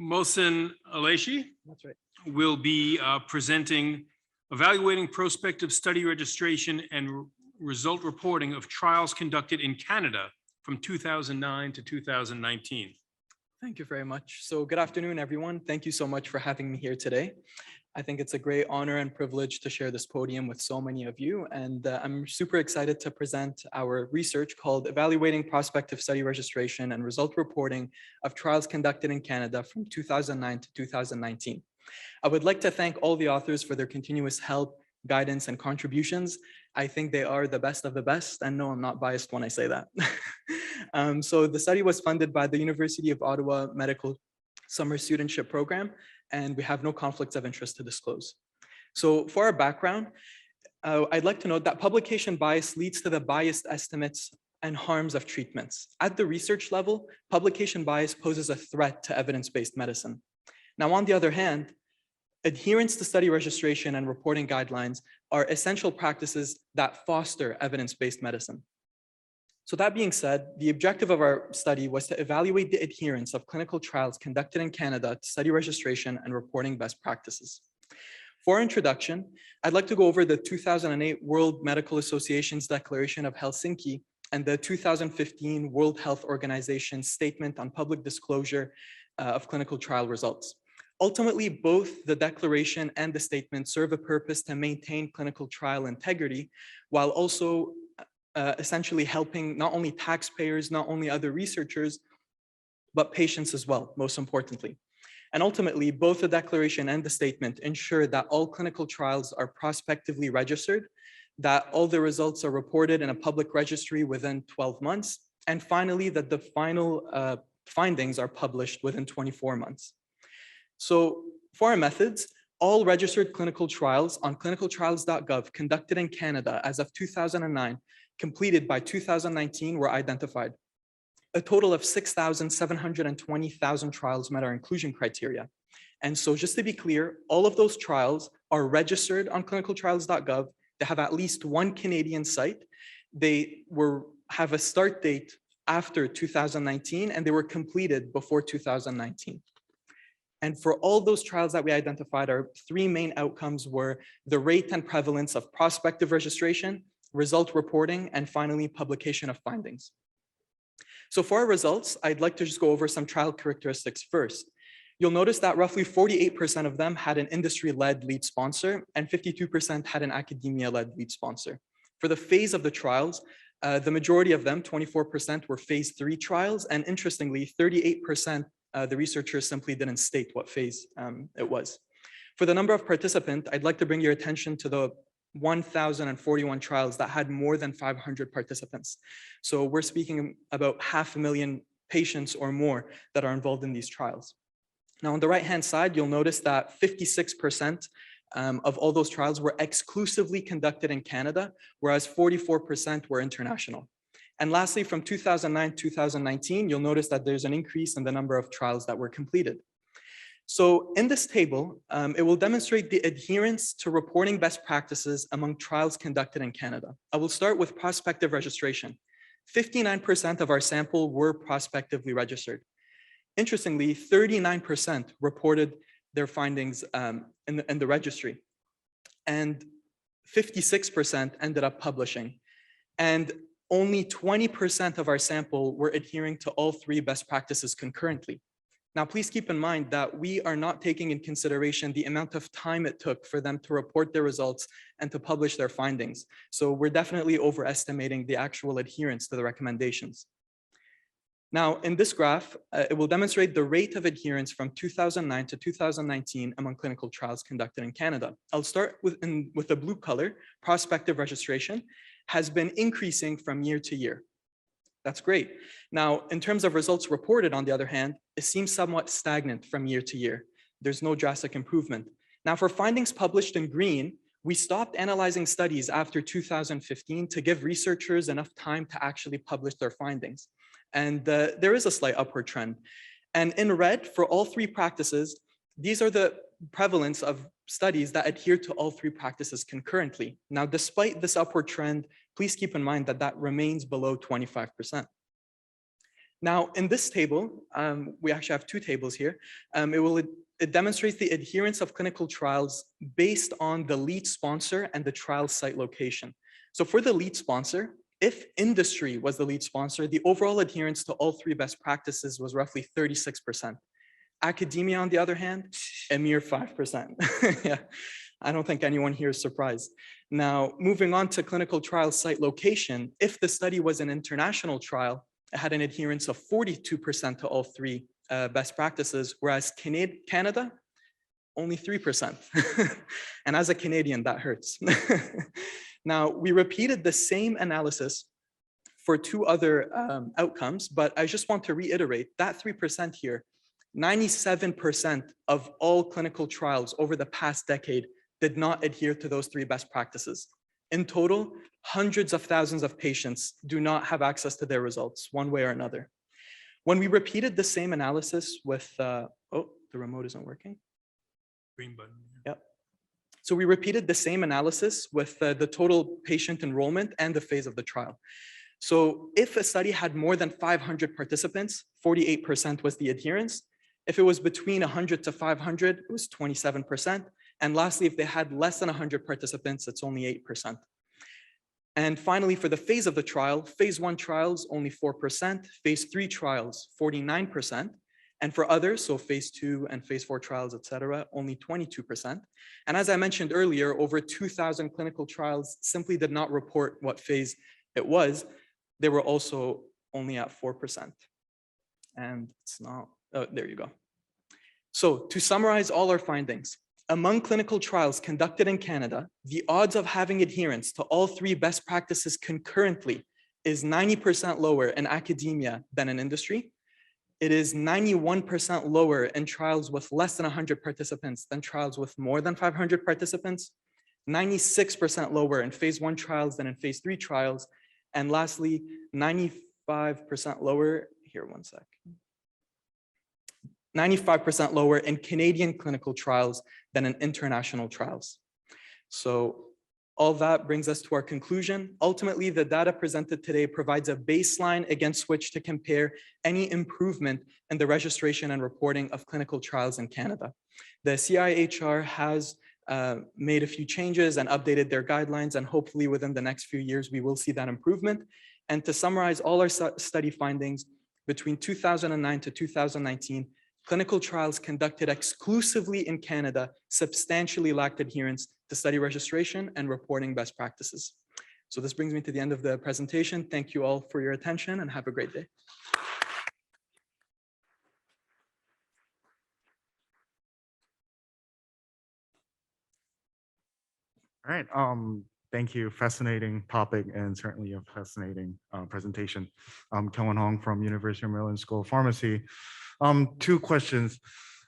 Mohsen Aleshi That's right. will be presenting evaluating prospective study registration and result reporting of trials conducted in Canada from 2009 to 2019. Thank you very much. So good afternoon, everyone. Thank you so much for having me here today. I think it's a great honor and privilege to share this podium with so many of you. And I'm super excited to present our research called Evaluating Prospective Study Registration and Result Reporting of Trials Conducted in Canada from 2009 to 2019. I would like to thank all the authors for their continuous help, guidance, and contributions. I think they are the best of the best, and no, I'm not biased when I say that. So the study was funded by the University of Ottawa Medical Summer Studentship Program, and we have no conflicts of interest to disclose. So for our background, I'd like to note that publication bias leads to the biased estimates and harms of treatments. At the research level, publication bias poses a threat to evidence-based medicine. Now, on the other hand, adherence to study registration and reporting guidelines are essential practices that foster evidence-based medicine. So that being said, the objective of our study was to evaluate the adherence of clinical trials conducted in Canada to study registration and reporting best practices. For introduction, I'd like to go over the 2008 World Medical Association's Declaration of Helsinki and the 2015 World Health Organization Statement on Public Disclosure of Clinical Trial Results. Ultimately, both the declaration and the statement serve a purpose to maintain clinical trial integrity, while also essentially helping not only taxpayers, not only other researchers, but patients as well, most importantly. And ultimately, both the declaration and the statement ensure that all clinical trials are prospectively registered, that all the results are reported in a public registry within 12 months, and finally, that the final findings are published within 24 months. So for our methods, all registered clinical trials on clinicaltrials.gov conducted in Canada as of 2009, completed by 2019 were identified. A total of 6,720,000 trials met our inclusion criteria. And so just to be clear, all of those trials are registered on clinicaltrials.gov. They have at least one Canadian site. They have a start date after 2019, and they were completed before 2019. And for all those trials that we identified, our three main outcomes were the rate and prevalence of prospective registration, result reporting, and finally, publication of findings. So for our results, I'd like to just go over some trial characteristics first. You'll notice that roughly 48% of them had an industry-led lead sponsor and 52% had an academia-led lead sponsor. For the phase of the trials, the majority of them, 24%, were phase 3 trials, and interestingly, 38% the researchers simply didn't state what phase it was. For the number of participants, I'd like to bring your attention to the 1,041 trials that had more than 500 participants. So we're speaking about 500,000 patients or more that are involved in these trials. Now, on the right-hand side, you'll notice that 56% of all those trials were exclusively conducted in Canada, whereas 44% were international. And lastly, from 2009 to 2019, you'll notice that there's an increase in the number of trials that were completed. So in this table, it will demonstrate the adherence to reporting best practices among trials conducted in Canada. I will start with prospective registration. 59% of our sample were prospectively registered. Interestingly, 39% reported their findings in the registry, and 56% ended up publishing. And only 20% of our sample were adhering to all three best practices concurrently. Now, please keep in mind that we are not taking in consideration the amount of time it took for them to report their results and to publish their findings. So we're definitely overestimating the actual adherence to the recommendations. Now, in this graph, it will demonstrate the rate of adherence from 2009 to 2019 among clinical trials conducted in Canada. I'll start with the blue color. Prospective registration has been increasing from year to year. That's great. Now, in terms of results reported, on the other hand, it seems somewhat stagnant from year to year. There's no drastic improvement. Now, for findings published in green, we stopped analyzing studies after 2015 to give researchers enough time to actually publish their findings. And there is a slight upward trend. And in red, for all three practices, these are the prevalence of studies that adhere to all three practices concurrently. Now, despite this upward trend, please keep in mind that that remains below 25%. Now, in this table, we actually have two tables here. It demonstrates the adherence of clinical trials based on the lead sponsor and the trial site location. So for the lead sponsor, if industry was the lead sponsor, the overall adherence to all three best practices was roughly 36%. Academia, on the other hand, a mere 5%. Yeah, I don't think anyone here is surprised. Now, moving on to clinical trial site location, if the study was an international trial, it had an adherence of 42% to all three best practices, whereas Canada, only 3%. And as a Canadian, that hurts. Now, we repeated the same analysis for two other outcomes, but I just want to reiterate that 3% here, 97% of all clinical trials over the past decade did not adhere to those three best practices. In total, hundreds of thousands of patients do not have access to their results one way or another. When we repeated the same analysis with, oh, the remote isn't working. Green button. Yep. So we repeated the same analysis with the total patient enrollment and the phase of the trial. So if a study had more than 500 participants, 48% was the adherence. If it was between 100 to 500, it was 27%. And lastly, if they had less than 100 participants, it's only 8%. And finally, for the phase of the trial, phase 1 trials, only 4%, phase 3 trials, 49%. And for others, so phase 2 and phase 4 trials, et cetera, only 22%. And as I mentioned earlier, over 2,000 clinical trials simply did not report what phase it was. They were also only at 4%. And it's not, oh, there you go. So to summarize all our findings, among clinical trials conducted in Canada, the odds of having adherence to all three best practices concurrently is 90% lower in academia than in industry. It is 91% lower in trials with less than 100 participants than trials with more than 500 participants, 96% lower in phase 1 trials than in phase 3 trials, and lastly, 95% lower, here one sec, 95% lower in Canadian clinical trials than in international trials. So all that brings us to our conclusion. Ultimately, the data presented today provides a baseline against which to compare any improvement in the registration and reporting of clinical trials in Canada. The CIHR has made a few changes and updated their guidelines, and hopefully within the next few years, we will see that improvement. And to summarize all our study findings, between 2009 to 2019, clinical trials conducted exclusively in Canada substantially lacked adherence to study registration and reporting best practices. So this brings me to the end of the presentation. Thank you all for your attention and have a great day. All right. Thank you. Fascinating topic and certainly a fascinating presentation. I'm Kellen Hong from University of Maryland School of Pharmacy. Two questions.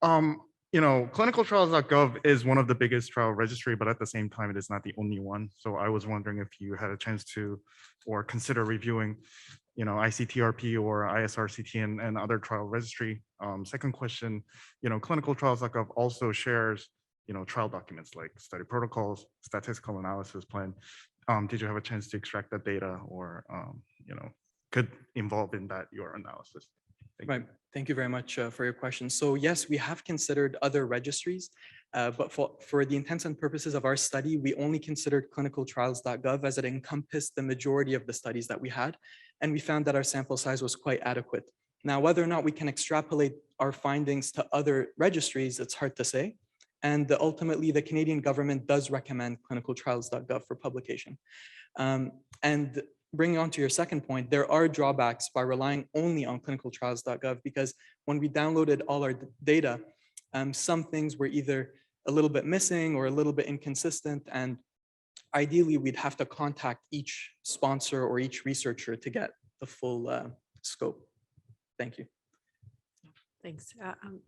Clinicaltrials.gov is one of the biggest trial registry, but at the same time, it is not the only one. So I was wondering if you had a chance to or consider reviewing, ICTRP or ISRCT and other trial registry. Second question, clinicaltrials.gov also shares trial documents like study protocols, statistical analysis plan. Did you have a chance to extract that data or, could involve in that your analysis? Right. Thank you very much for your question. So yes, we have considered other registries, but for the intents and purposes of our study, we only considered clinicaltrials.gov as it encompassed the majority of the studies that we had, and we found that our sample size was quite adequate. Now, whether or not we can extrapolate our findings to other registries, it's hard to say. And ultimately, the Canadian government does recommend clinicaltrials.gov for publication. And bringing on to your second point, there are drawbacks by relying only on clinicaltrials.gov because when we downloaded all our data, some things were either a little bit missing or a little bit inconsistent. And ideally, we'd have to contact each sponsor or each researcher to get the full scope. Thank you. Thanks.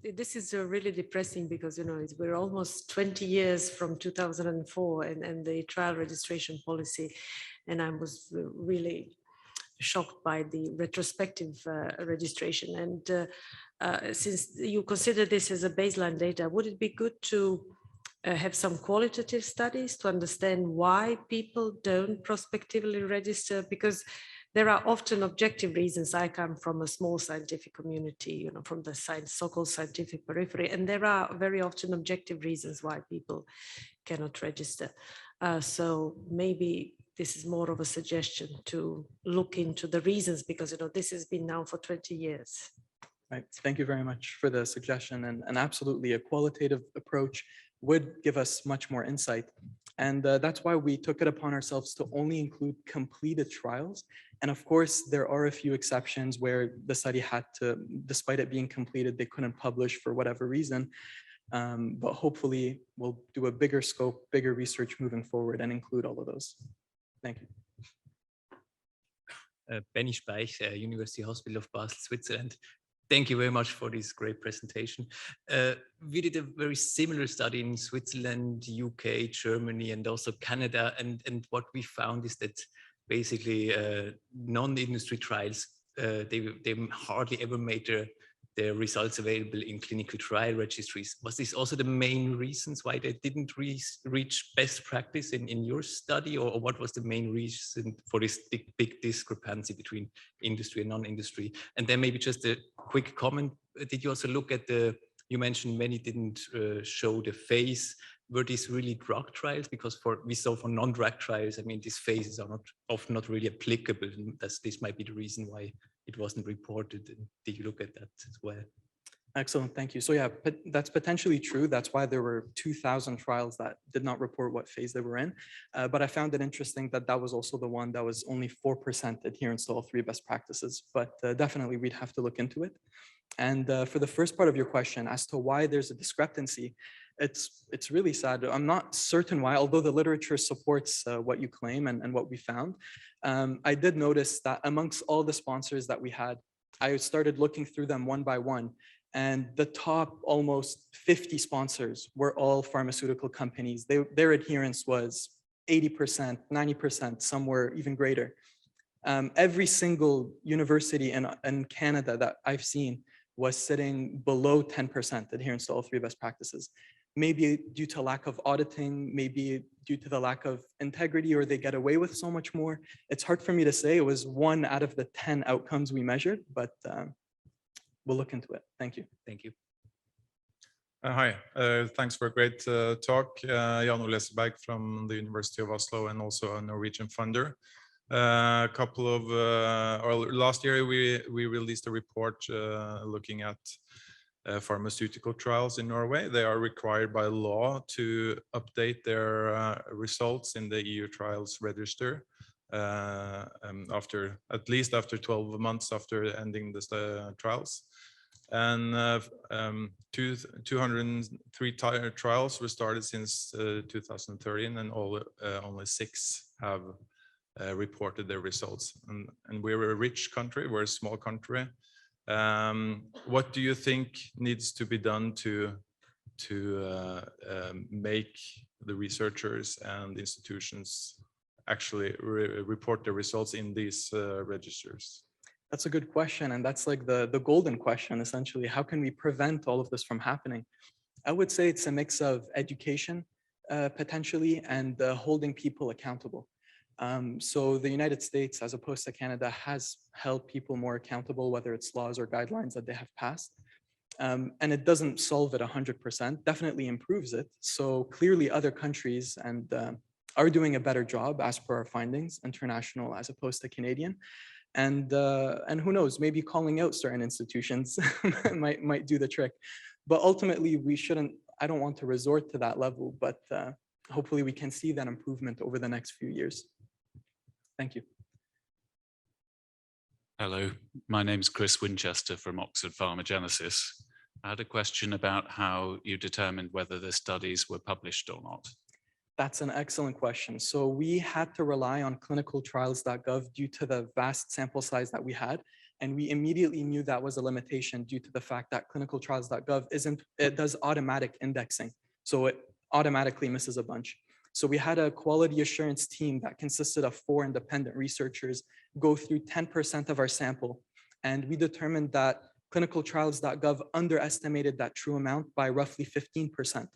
This is really depressing because, we're almost 20 years from 2004 and the trial registration policy. And I was really shocked by the retrospective registration. And since you consider this as a baseline data, would it be good to have some qualitative studies to understand why people don't prospectively register? Because there are often objective reasons. I come from a small scientific community, you know, from the so-called scientific periphery, and there are very often objective reasons why people cannot register. So maybe this is more of a suggestion to look into the reasons, because, you know, this has been now for 20 years. Right. Thank you very much for the suggestion. And absolutely, a qualitative approach would give us much more insight. And that's why we took it upon ourselves to only include completed trials. And of course, there are a few exceptions where the study had to, despite it being completed, they couldn't publish for whatever reason. But hopefully we'll do a bigger scope, bigger research moving forward and include all of those. Thank you. Benny Speich, University Hospital of Basel, Switzerland. Thank you very much for this great presentation. We did a very similar study in Switzerland, UK, Germany, and also Canada. And what we found is that basically non-industry trials, they hardly ever made their results available in clinical trial registries. Was this also the main reasons why they didn't reach best practice in your study, or what was the main reason for this big discrepancy between industry and non-industry? And then maybe just a quick comment, did you also look at you mentioned many didn't show the phase, were these really drug trials? Because we saw for non-drug trials, I mean, these phases are often not really applicable, and this might be the reason why it wasn't reported. And did you look at that as well? Excellent, thank you. So yeah, that's potentially true. That's why there were 2,000 trials that did not report what phase they were in. But I found it interesting that that was also the one that was only 4% adherence to all 3 best practices. But definitely we'd have to look into it. And for the first part of your question as to why there's a discrepancy, it's really sad. I'm not certain why, although the literature supports what you claim and what we found. I did notice that amongst all the sponsors that we had, I started looking through them one by one, and the top almost 50 sponsors were all pharmaceutical companies. Their adherence was 80%, 90%, some were even greater. Every single university in Canada that I've seen was sitting below 10% adherence to all 3 best practices. Maybe due to lack of auditing, maybe due to the lack of integrity, or they get away with so much more. It's hard for me to say. It was 1 out of the 10 outcomes we measured, but we'll look into it. Thank you. Thank you. Hi, thanks for a great talk. Jan Ole Seberg from the University of Oslo and also a Norwegian funder. A couple of, last year we released a report looking at pharmaceutical trials in Norway. They are required by law to update their results in the EU trials register at least after 12 months after ending the trials. And 203 trials were started since 2013, and only 6 have reported their results. And we're a rich country, we're a small country. What do you think needs to be done to make the researchers and institutions actually report the results in these registers? That's a good question. And that's like the golden question, essentially. How can we prevent all of this from happening? I would say it's a mix of education, potentially, and holding people accountable. So the United States, as opposed to Canada, has held people more accountable, whether it's laws or guidelines that they have passed. And it doesn't solve it 100%, definitely improves it. So clearly other countries are doing a better job as per our findings, international as opposed to Canadian. And who knows, maybe calling out certain institutions might do the trick. But ultimately, we shouldn't, I don't want to resort to that level, but hopefully we can see that improvement over the next few years. Thank you. Hello, my name is Chris Winchester from Oxford Pharmagenesis. I had a question about how you determined whether the studies were published or not. That's an excellent question. So we had to rely on clinicaltrials.gov due to the vast sample size that we had. And we immediately knew that was a limitation due to the fact that clinicaltrials.gov it does automatic indexing. So it automatically misses a bunch. So we had a quality assurance team that consisted of 4 independent researchers go through 10% of our sample. And we determined that clinicaltrials.gov underestimated that true amount by roughly 15%.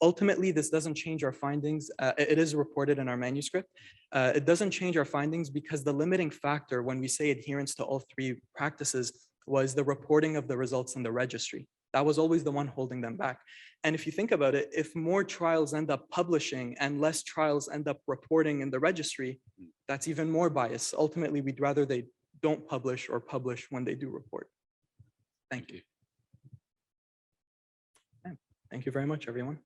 Ultimately, this doesn't change our findings. It is reported in our manuscript. It doesn't change our findings because the limiting factor when we say adherence to all three practices was the reporting of the results in the registry. That was always the one holding them back. And if you think about it, if more trials end up publishing and less trials end up reporting in the registry, that's even more bias. Ultimately, we'd rather they don't publish or publish when they do report. Thank you. Thank you very much, everyone.